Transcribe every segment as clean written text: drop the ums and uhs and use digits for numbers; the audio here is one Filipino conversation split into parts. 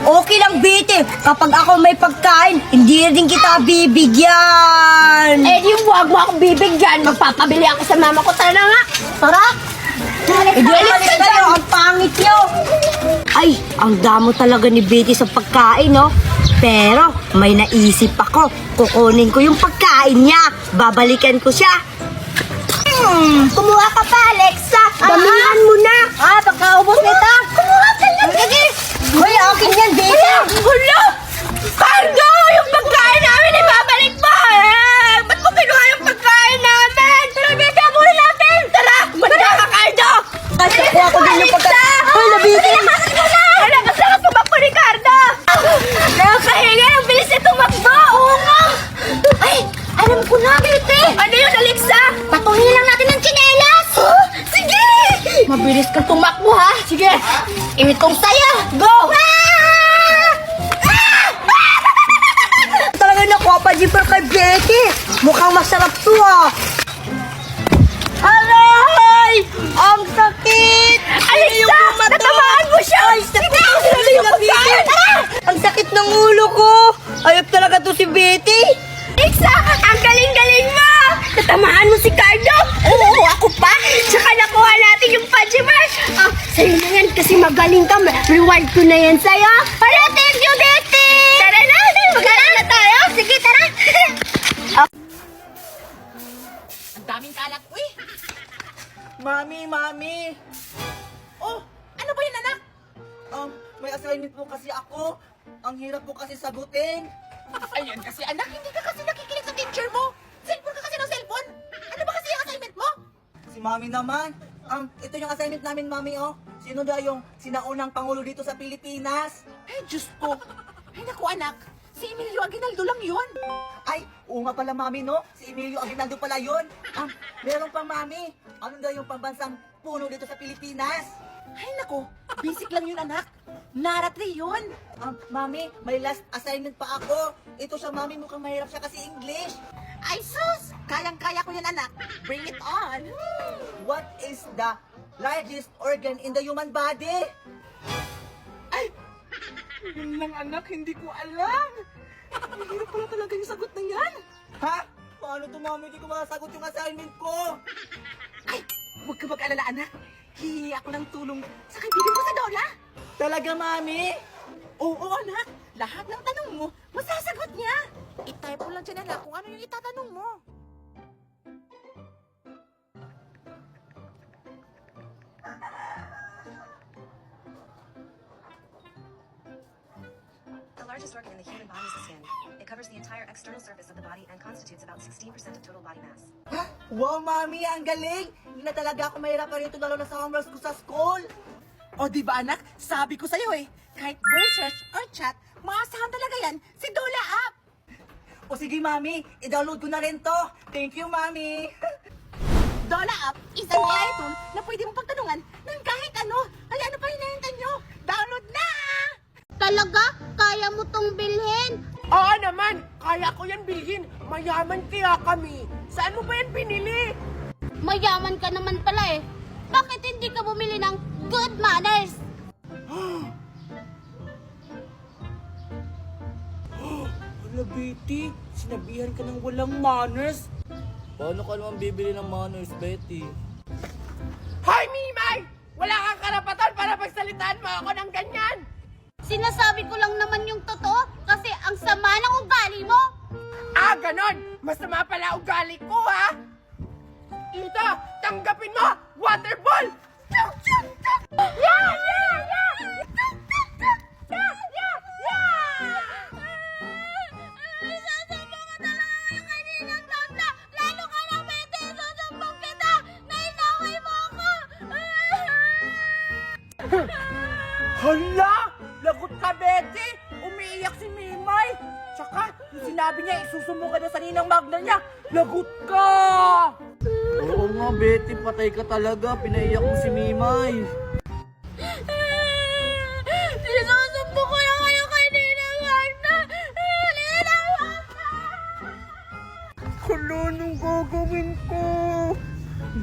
Okay lang, Betty. Kapag ako may pagkain, hindi din kita bibigyan. Eh, di wag mo akong bibigyan. Magpapabili ako sa mama ko. Tara na nga. Tara. Hindi alis kayo, ang pangit nyo. Ay, ang damo talaga ni Betty sa pagkain, no? Pero may naisip ako. Kukunin ko yung pagkain niya. Babalikan ko siya. Kumuha ka pa, Alexa. Damihan mo na. Pagkaubos nito. Kumuha ka lang. Sige. Hoy, akin yan, Betty. Hulo! Cardo! Yung pagkain namin ay babalik mo! Ba't mo kinuha yung pagkain namin? Tara, Betty, abulin natin! Tara! Manda ka, Cardo! Ay, nakuha ko din yung pagkain. Hoy, Betty. Lakas tumakbo ni Cardo! Nakakahinga! Ang bilis na tumakbo! Oo nga! Ay! Alam ko na, Betty! Ano yun, Alexa? Patuhin lang natin ng tsinelas! Sige! Mabilis ka tumakbo, ha? Sige! Itong saya! Go! Talaga nakuha pa jeeper kay Betty. Mukhang masarap to, ah. Aray! Ang sakit! Alexa! Natamaan mo siya! Ay, sakit! Ang sakit ng ulo ko! Ayop talaga to si Betty! Alexa! Ang galing-galing mo! Natamaan mo si Cardo! Oo, ako pa! Tsaka nakuha natin yung Pajimars! Sa'yo na yan kasi magaling ka. Reward ko na yan sa'yo. Para, thank you, Betty! Tara na! Magaling na tayo! Sige, tara! Ang daming kalat. Uy! Mami! Oh! Ano ba yun, anak? May assignment po kasi ako. Ang hirap po kasi sagutin. Ayan kasi, anak. Hindi ka kasi nakikinig sa teacher mo. Cellphone ka kasi ng cellphone. Ano ba kasi yung assignment mo? Si Mami naman. Ito yung assignment namin, Mami, oh. Sino daw yung sinaunang pangulo dito sa Pilipinas? Ay, Diyos ko. Ay, naku, anak. Si Emilio Aguinaldo lang yun. Ay, oo nga pala, Mami, no? Si Emilio Aguinaldo pala yun. Meron pa, Mami. Ano daw yung pambansang puno dito sa Pilipinas? Ay, naku. Basic lang yun, anak. Naratri yun. Mami, may last assignment pa ako. Ito siya, Mami, mukhang mahirap siya kasi English. Ay, sus. Kayang-kaya ko yan, anak. Bring it on. What is the largest organ in the human body? Ay, yun lang, anak. Hindi ko alam. Ang hirap pala talaga yung sagot na yan. Ha? Paano to, Mami? Hindi ko masasagot yung assignment ko. Ay, huwag ka mag-alala, anak. Hihingi ako ng tulong sa kaibigan ko sa Dola. Talaga, Mami? Oo, anak. Lahat ng tanong mo, masasagot niya. I-type mo lang dyan, anak, kung ano yung itatanong mo. The largest organ in the human body is the skin. It covers the entire external surface of the body and constitutes about 16% of total body mass. Wow, Mami, ang galing! Hindi na talaga ako mahirapan rito lalo na sa homeworks ko sa school. O di ba, anak? Sabi ko sa'yo eh, kahit voice search or chat, maasahan talaga yan si Dola App. O sige, Mami, i-download ko na rin to. Thank you, Mami. Dola App is an AI tool na pwede mong pagtanungan ng kahit ano. Kaya ano pa hinahintay nyo? Download na! Talaga? Kaya mo tong bilhin? Oo naman, kaya ko yan bilhin. Mayaman kaya kami. Saan mo ba yan binili? Mayaman ka naman pala eh. Bakit hindi ka bumili ng good manners? Wala, Betty. Sinabihan ka ng walang manners. Paano ka naman bibili ng manners, Betty? Hoy, Mimay! Wala kang karapatan para pagsalitaan mo ako ng ganyan! Sinasabi ko lang naman yung totoo kasi ang sama ng ugali mo. Ah, ganon! Masama pala ugali ko, ha? Ito, tanggapin mo! Water ball! Yeah! Yeah! Yeah! Sasambong ka talaga yung kaninang tabla. Lalo ka na, Betty. Sasambong kita. Nainaway mo ako. Hala! Lagot ka, Betty! Umiiyak si Mimay! Tsaka, yung sinabi niya, isusumo ka na sa ninang magna niya, lagot ka! Oo nga, Betty. Patay ka talaga. Pinaiyak mo si Mimay. Sinusumbong ko na kayo kay Ninang Magna. Ninang Magna! Hala, anong gagawin ko?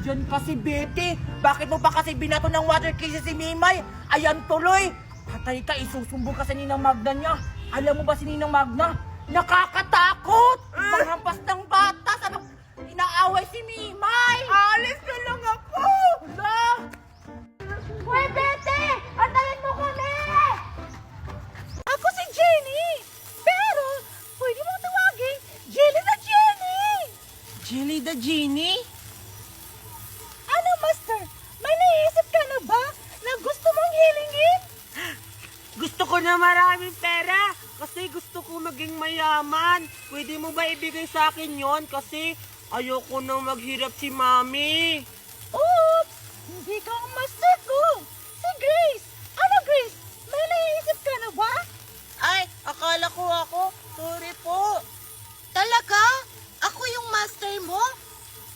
Yan kasi, Betty. Bakit mo pa kasi binato ng water case si Mimay? Ayan tuloy. Halika, isusumbong ka sa Ninang Magna niya. Alam mo ba si Ninang Magna? Nakakatakot! Panghampas ng bata! Ano? Inaaway si Mimay! Alis na lang ako! Hala! Hoy, Bete! Antayin mo kami! Ako si Jenny! Pero, pwede mo tawagin Jelly the Jenny! Jelly the Jenny? Ano, Master? May naisip ka na ba na gusto mong hilingin? Gusto ko na maraming pera kasi gusto ko maging mayaman. Pwede mo ba ibigay sa akin yon? Kasi ayoko nang maghirap si Mami. Oops! Hindi ka ang master ko! Si Grace! Ano, Grace? May naisip ka na ba? Ay, akala ko ako. Sorry po. Talaga? Ako yung master mo?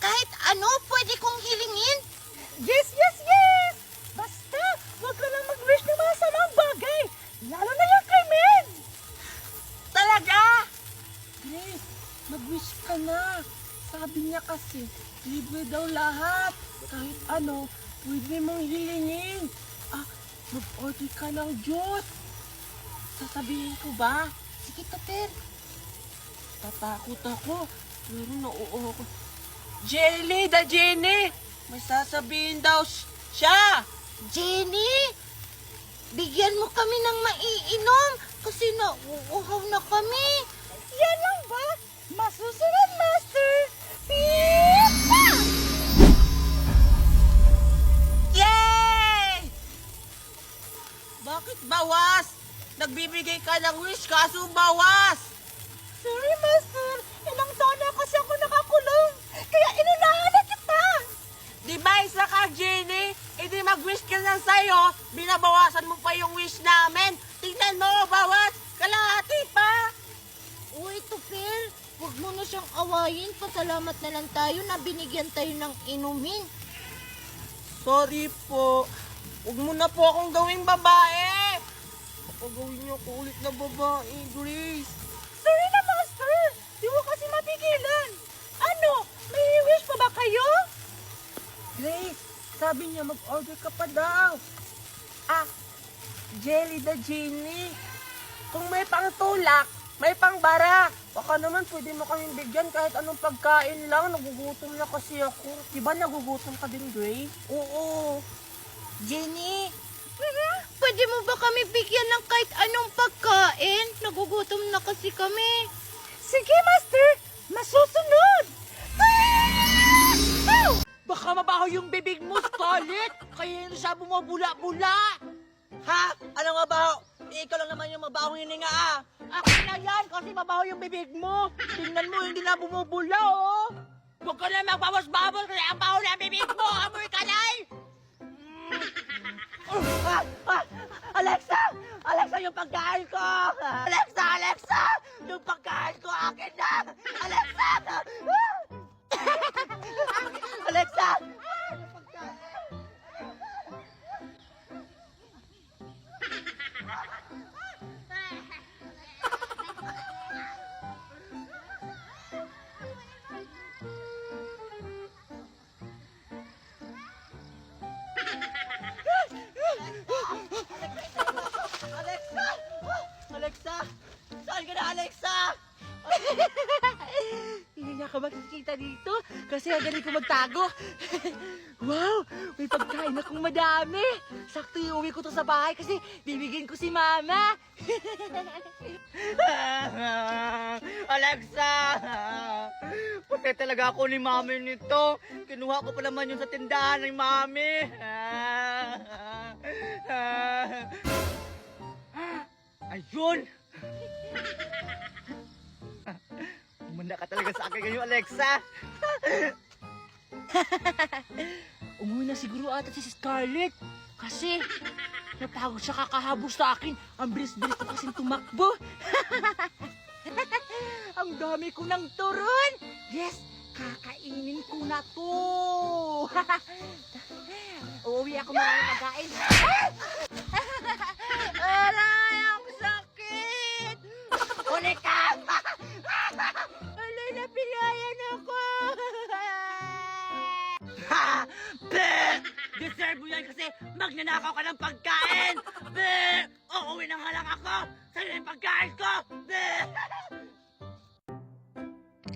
Kahit ano pwede kong hilingin? Yes, yes, yes! Basta, wag ka lang mag-wish ng mga samang bagay. Lalo na yung kay Meg. Talaga? Grace, mag-wish ka na. Sabi niya kasi, libre daw lahat. Kahit ano, pwede mong hilingin. Mag-order ka ng Diyos. Sasabihin ko ba? Sige, Tater. Tatakot ako. Pero nauuho ko. Jelly, the Jenny! May sasabihin daw siya! Jenny, bigyan mo kami ng maiinom kasi nauuhaw na kami. Yan lang ba? Masusunod, Master! Pizza! Yay! Bakit bawas? Nagbibigay ka ng wish kaso bawas! Sorry, Master. Ilang taon na kasi ako nakakulong. Kaya inunahan na kita. Di ba isa ka, Jenny? Hindi mag-wish ka lang sa'yo. Binabawasan mo pa yung wish namin. Tingnan mo, bawas. Kalahati pa. Uy, Tupil, huwag mo na siyang awayin. Pasalamat na lang tayo na binigyan tayo ng inumin. Sorry po. Huwag mo na po akong gawing babae. Kapag gawin niyo ako ulit na babae, Grace. Sorry na, Master. Di mo kasi mapigilan. Ano? May wish pa ba kayo? Grace, sabi niya mag-order ka pa daw. Jelly the Genie. Kung may pang tulak, may pang bara. Baka naman pwede mo kaming bigyan kahit anong pagkain lang. Nagugutom na kasi ako. Diba nagugutom ka din, Grace? Oo. Jenny, pwede mo ba kami bigyan ng kahit anong pagkain? Nagugutom na kasi kami. Sige, Master! Masusunod! Baka mabaho yung bibig mo, Scarlett! Kaya yun siya bumabula-bula! Ha? Ano nga baho? Ikaw lang naman yung mabahong hininga, ah! Ako na yan kasi mabaho yung bibig mo! Tingnan mo, hindi na bumubula, oh! Huwag ka na magbawas-bawas kasi ang baho na ang bibig mo! Amoy kalay! Alexa! Alexa, yung pagkain ko! Alexa! Alexa! Yung pagkain ko akin na! Alexa! Alexa! Alexa! Alexa! Saan ka na, Alexa? Hindi na ako makikita dito kasi magaling ko magtago. Wow! May pagkain akong madami. Sakto iuwi ko to sa bahay kasi bibigyan ko si Mama. Alexa! Puti talaga ako ni Mami nito. Kinuha ko pa naman yun sa tindahan ng Mami. Ayun! Umanda ka talaga sa akin ngayon, Alexa. Umuwi na siguro ata si Scarlett. Kasi napagod siya kakahabos sa akin. Ang bilis-bilis ko kasing tumakbo. Ang dami ko ng turon. Yes, kakainin ko na to. Uuwi ako maraming pagkain. Aray, ang sakit! Ulit ka! Alay, napilayan ako! Ha! Bleh! Deserve mo yan kasi magnanakaw ka ng pagkain! Bleh! Oo, Uuwi na nga lang ako! Sa'yo yung pagkain ko!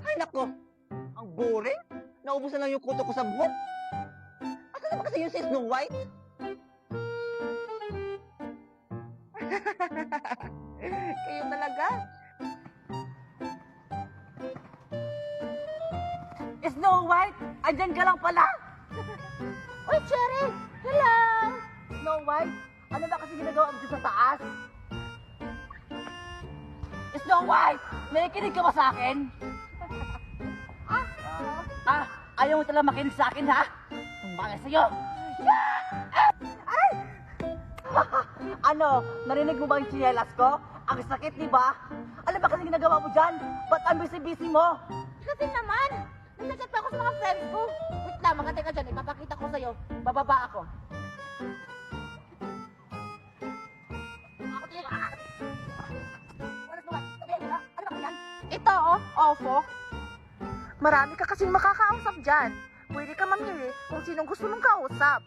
Ay nako! Ang boring! Naubusan lang yung kuto ko sa buhok! Asa naman kasi yung si Snow White? Kayo talaga? Snow White! Andyan ka lang pala! Uy, Cherry! Hello! Snow White, ano ba kasi ginagawa mo dito sa taas? Snow White, nakikinig ka ba sa akin? Ayaw mo talaga makinig sa akin, ha? Ang bagay sa'yo. Ay! Ano, narinig mo ba yung tsinelas ko? Ang sakit, di ba? Ano ba kasi ginagawa mo dyan? Ba't ang busy-busy mo? Kasi naman, nagchat pa ako sa mga friends ko. Wait lang, makatay ka dyan. Ipapakita ko sa'yo. Bababa ako. Ano ba yan? Ito, oh, Ofo. Marami ka kasing makakausap dyan. Pwede ka mamili kung sinong gusto mong kausap.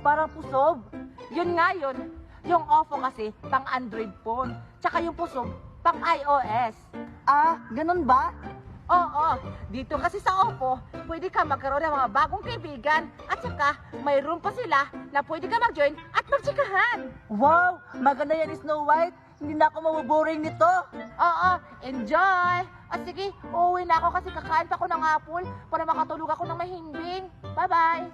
Parang pusob. Yun nga yun. Yung Ofo kasi, pang Android phone. Tsaka yung Pusob, pang iOS. Ganun ba? Oo, dito kasi sa Oppo, pwede ka magkaroon ng mga bagong kaibigan at saka mayroon pa sila na pwede ka mag-join at magtsikahan. Wow! Maganda yan, Snow White. Hindi na ako maboboring nito. Oo, enjoy! At sige, uuwi na ako kasi kakain pa ako ng apple para makatulog ako ng mahimbing. Bye-bye!